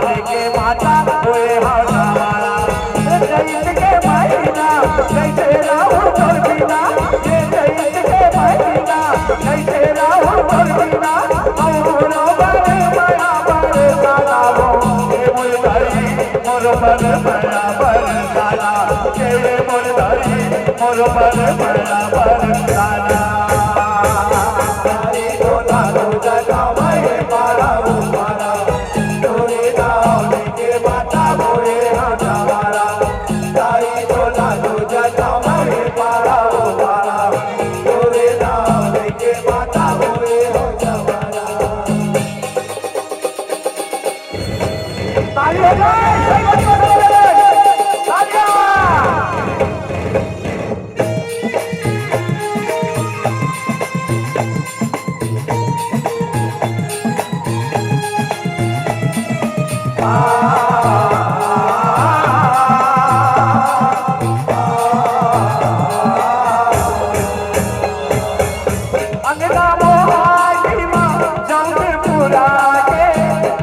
लेके माता होए हमारा चैत के महीना कैसे राहु तोर बिना ये चैत के महीना कैसे राहु तोर बिना औरो बड़े बड़ा बड़े साला हो ये मोर धरी मोर बड़े बड़ा बड़े साला ये मोर धरी मोर बड़े बड़ा बड़े साला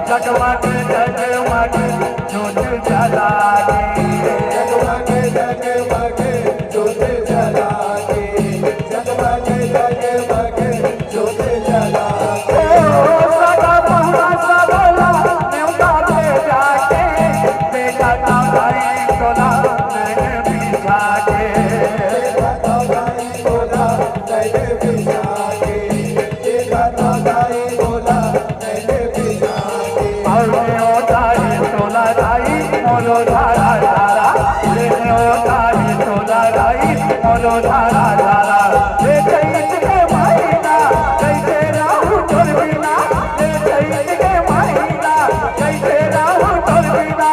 जगमग जगमग जोत जला दे जगमग जगमग जोत जला दे जगमग जगमग जोत जला दे सदा बहना सबला न्योता पे जाके बेटा का भाई तोला मैंने बिछा के बेटा का भाई तोला मैंने बिछा के बेटा का भाई तोला मैंने बिछा मोरो धारा धारा लेने होता है तोला राई मोरो धारा धारा ले चैत के महीना कैसे राहु तोर बिना ले चैत के महीना कैसे राहु तोर बिना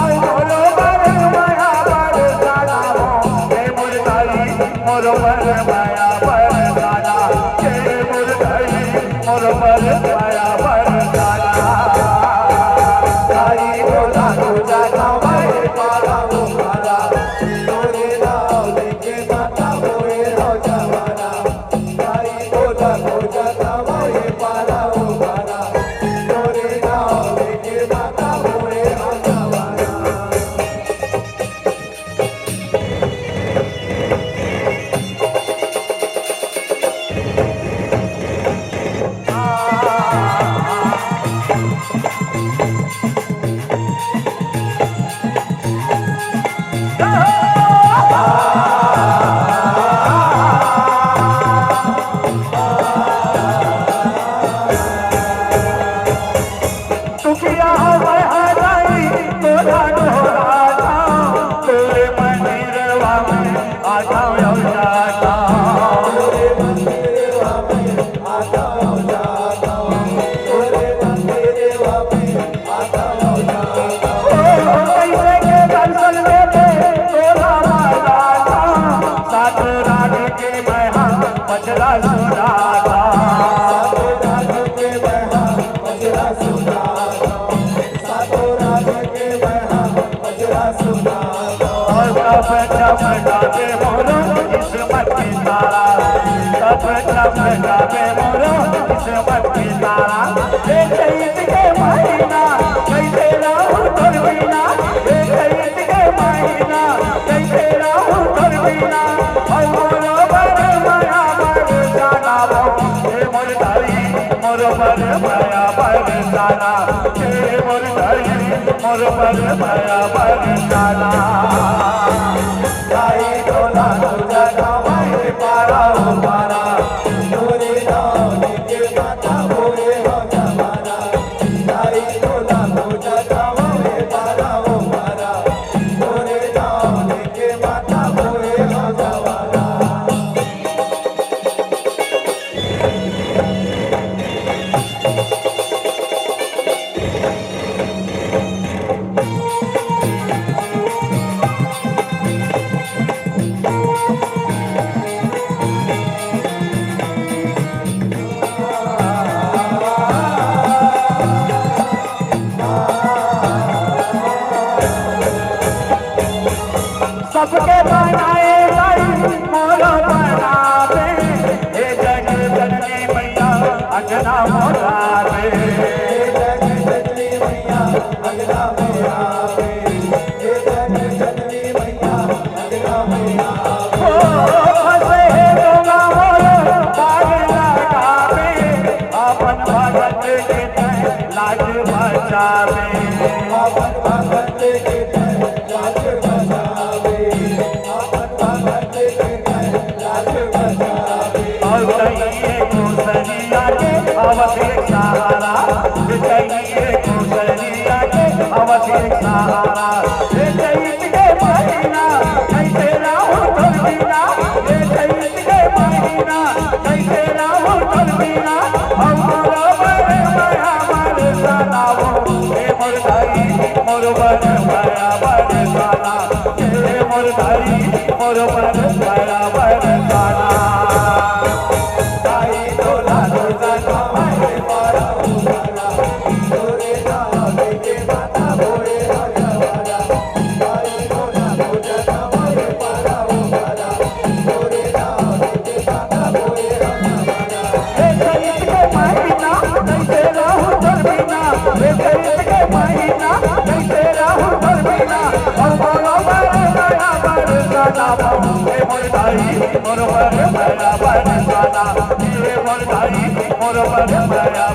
और मोरो बड़े माया बड़े साला हो हे मोर धरी मोरो बड़े माया बड़े साला हे मोर धरी मोरो बड़े माया बड़े साला ताई बोला तुझा चमकावे मोरो किस्मत की तारा तब चमकावे मोरो किस्मत की तारा हे चैत के महीना कैसे राहु तोर बिना हे चैत के महीना कैसे राहु तोर बिना और मोरो बड़े माया बड़े साला हो हे मोर धरी मोरो बड़े माया बड़े साला हे मोर धरी मोरो बड़े माया बड़े साला ताई तोला तुझा गावे पारा हो पारा तोरे नाम लेके माता होए हो जमाना ताई तोला तुझा गावे पारा हो पारा तोरे नाम लेके माता होए हो जमाना सबके बनाए लाई मोरो बनावे हे जग जननी मैया अंगना मोरा रे जग जननी मैया अंगना में आवे, ये जन जननी मैया अंगना में आवे। फसे लोगा मोर बाग लगावे, अपन भगत के लाज बचावे, अपन भगत के लाज बचावे, अपन भगत के लाज बचावे। और चाहिए कुसरिया के अवधि सहारा, चाहिए कुसरिया के अवधि सहारा। ये चैत के महीना कैसे राहुल धरमीना, ये चैत के महीना कैसे राहुल धरमीना। हमारा बड़े माया बड़े सलावो, हे मोर धाई मोर बड़ माया बड़ साला, हे मोर धाई मोर बड़ माया बड़ साला। मोर बड़ माया बड़ साला, हे मोर धाई मोर बड़ माया